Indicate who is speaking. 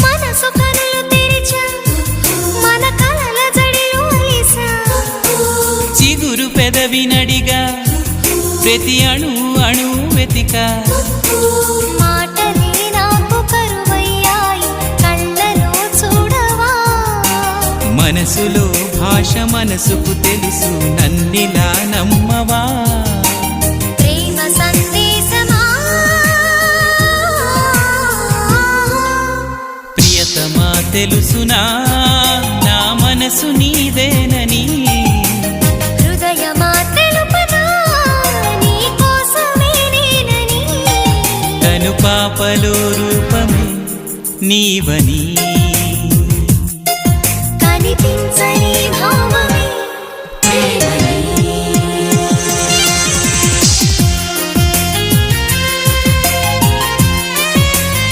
Speaker 1: మనసు కనులు తెరిచా మన కలల జడిలో అలిసా
Speaker 2: చిగురు పెదవి నడిగా ప్రతి అణు అణు వెతికా
Speaker 1: మాటలే నాకు కరువయ్యాయి కళ్ళలో చూడవా
Speaker 2: మనసులో భాష మనసుకు తెలుసు నన్నిలా నమ్మవా
Speaker 1: ప్రేమ సందేశమా
Speaker 2: ప్రియతమా తెలుసునా నా మనసు నీదేనని
Speaker 1: హృదయమా తెలుపనా నీ కోసమే నేనని
Speaker 2: తను పాపలో రూపమే నీవని
Speaker 1: కనిపించ